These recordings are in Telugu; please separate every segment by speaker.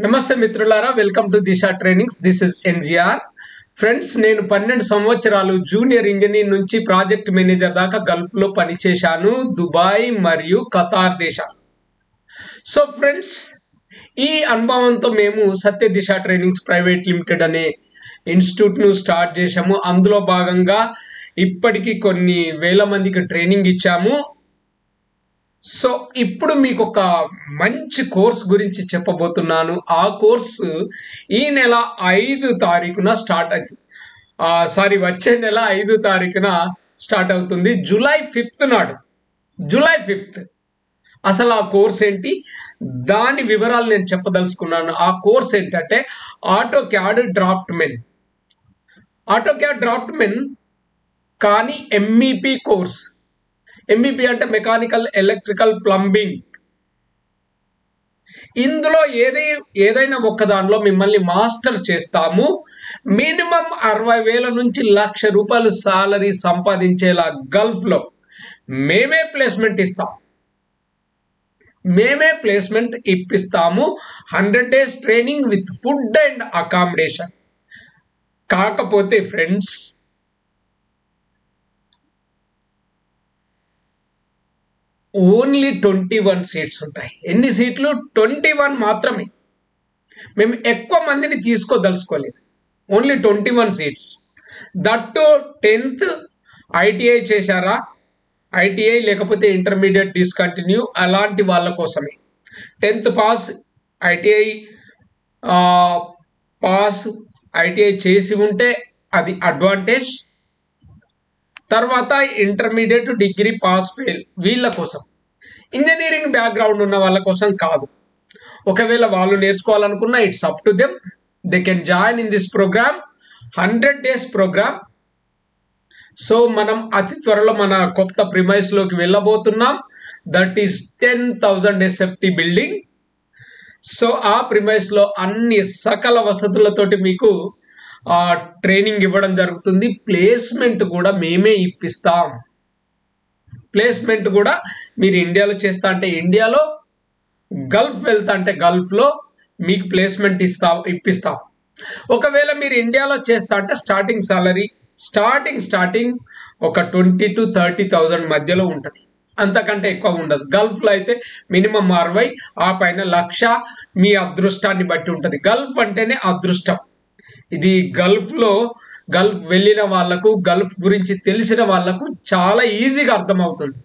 Speaker 1: నమస్తే మిత్రులారా, welcome to Disha trainings. This is NGR. Friends, నేను 12 సంవత్సరాలు జూనియర్ ఇంజనీర్ నుంచి ప్రాజెక్ట్ మేనేజర్ దాకా గల్ఫ్లో పనిచేశాను, దుబాయ్ మరియు ఖతార్ దేశాలు. సో ఫ్రెండ్స్, ఈ అనుభవంతో మేము సత్య దిశ ట్రైనింగ్స్ ప్రైవేట్ లిమిటెడ్ అనే ఇన్స్టిట్యూట్ను స్టార్ట్ చేశాము. అందులో భాగంగా ఇప్పటికీ కొన్ని వేల మందికి ట్రైనింగ్ ఇచ్చాము. సో ఇప్పుడు మీకు ఒక మంచి కోర్స్ గురించి చెప్పబోతున్నాను. ఆ కోర్సు ఈ నెల 5 తారీఖున స్టార్ట్ అవుతుంది. వచ్చే నెల 5 తారీఖున స్టార్ట్ అవుతుంది, జూలై 5th నాడు. July 5th. అసలు ఆ కోర్స్ ఏంటి, దాని వివరాలు నేను చెప్పదలుచుకున్నాను. ఆ కోర్స్ ఏంటంటే ఆటోక్యాడ్ డ్రాఫ్ట్మెన్. ఆటోక్యాడ్ డ్రాఫ్ట్మెన్ కానీ ఎంఈపీ కోర్స్. ఎంఈపీ అంటే మెకానికల్, ఎలక్ట్రికల్, ప్లంబింగ్. ఇందులో ఏదైనా ఒక్క దానిలో మిమ్మల్ని మాస్టర్ చేస్తాము. మినిమం 60,000 నుంచి ₹1,00,000 సాలరీ సంపాదించేలా గల్ఫ్లో మేమే ప్లేస్మెంట్ ఇస్తాం. మేమే ప్లేస్మెంట్ ఇప్పిస్తాము. 100 days training with food and accommodation. కాకపోతే ఫ్రెండ్స్, ఓన్లీ 21 సీట్స్ ఉంటాయి. ఎన్ని సీట్లు? 21 మాత్రమే. మేము ఎక్కువ మందిని తీసుకోదలుచుకోలేదు. Only 21 seats. That 10th ITI చేశారా, ఐటీఐ లేకపోతే ఇంటర్మీడియట్ డిస్కంటిన్యూ, అలాంటి వాళ్ళ కోసమే. 10th pass, ITI pass, ITI చేసి ఉంటే అది అడ్వాంటేజ్. తర్వాత ఇంటర్మీడియట్, డిగ్రీ పాస్, ఫెయిల్, వీళ్ళ కోసం. ఇంజనీరింగ్ బ్యాక్గ్రౌండ్ ఉన్న వాళ్ళ కోసం కాదు. ఒకవేళ వాళ్ళు నేర్చుకోవాలనుకున్నా it's up to them. They can join in this programme. 100 days programme. So మనం అతి త్వరలో మన కొత్త ప్రిమైస్లోకి వెళ్ళబోతున్నాం. That is 10,000 SFT building. So ఆ ప్రిమైస్లో అన్ని సకల వసతులతోటి మీకు ట్రైనింగ్ ఇవ్వడం జరుగుతుంది. ప్లేస్మెంట్ కూడా మేమే ఇప్పిస్తాం. ప్లేస్మెంట్ కూడా మీరు ఇండియాలో చేస్తా అంటే ఇండియాలో, గల్ఫ్ వెళ్తా అంటే గల్ఫ్లో మీకు ప్లేస్మెంట్ ఇప్పిస్తాం. ఒకవేళ మీరు ఇండియాలో చేస్తా అంటే స్టార్టింగ్ సాలరీ స్టార్టింగ్ ఒక 20,000 to 30,000 మధ్యలో ఉంటుంది. అంతకంటే ఎక్కువ ఉండదు. గల్ఫ్లో అయితే మినిమం 60, ఆ పైన 1,00,000. మీ అదృష్టాన్ని బట్టి ఉంటుంది. గల్ఫ్ అంటేనే అదృష్టం. ఇది గల్ఫ్ వెళ్ళిన వాళ్లకు, గల్ఫ్ గురించి తెలిసిన వాళ్లకు చాలా ఈజీగా అర్థమవుతుంది.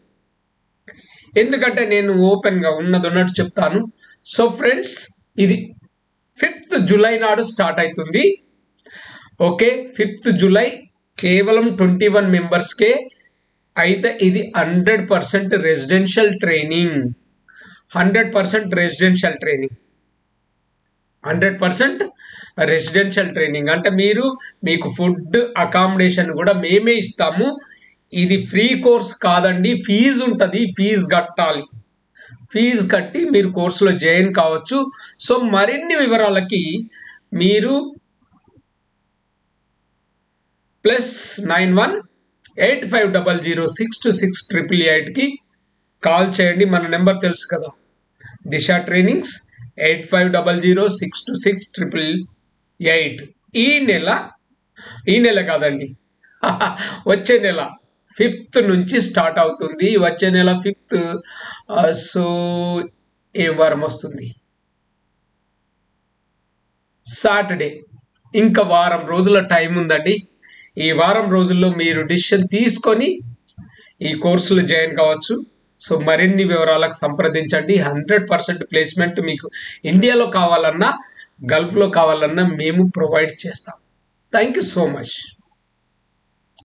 Speaker 1: ఎందుకంటే నేను ఓపెన్గా ఉన్నట్టు చెప్తాను. సో ఫ్రెండ్స్, ఇది 5th జూలై నాడు స్టార్ట్ అవుతుంది. Okay, 5th July. కేవలం 21 మెంబర్స్కే. అయితే ఇది 100% residential training. 100% residential training. 100% residential training అంటే మీకు ఫుడ్, అకామిడేషన్ కూడా మేమే ఇస్తాము. ఇది ఫ్రీ కోర్స్ కాదండి, ఫీజు ఉంటుంది. ఫీజు కట్టాలి. ఫీజు కట్టి మీరు కోర్సులో జాయిన్ కావచ్చు. సో మరిన్ని వివరాలకి మీరు +91 8500626888కి కాల్ చేయండి. మన నెంబర్ తెలుసు కదా, దిశ ట్రైనింగ్స్ 8500626888. ఈ నెల కాదండి, వచ్చే నెల 5th నుంచి స్టార్ట్ అవుతుంది. వచ్చే నెల 5th. సో ఏ వారం వస్తుంది? సాటర్డే. ఇంకా వారం రోజుల టైం ఉందండి. ఈ వారం రోజుల్లో మీరు డిసిషన్ తీసుకొని ఈ కోర్సులో జాయిన్ కావచ్చు. సో మరిన్ని వివరాలకు సంప్రదించండి. 100% ప్లేస్మెంట్ మీకు ఇండియాలో కావాలన్నా, గల్ఫ్లో కావాలన్నా మేము ప్రొవైడ్ చేస్తాం. Thank you so much.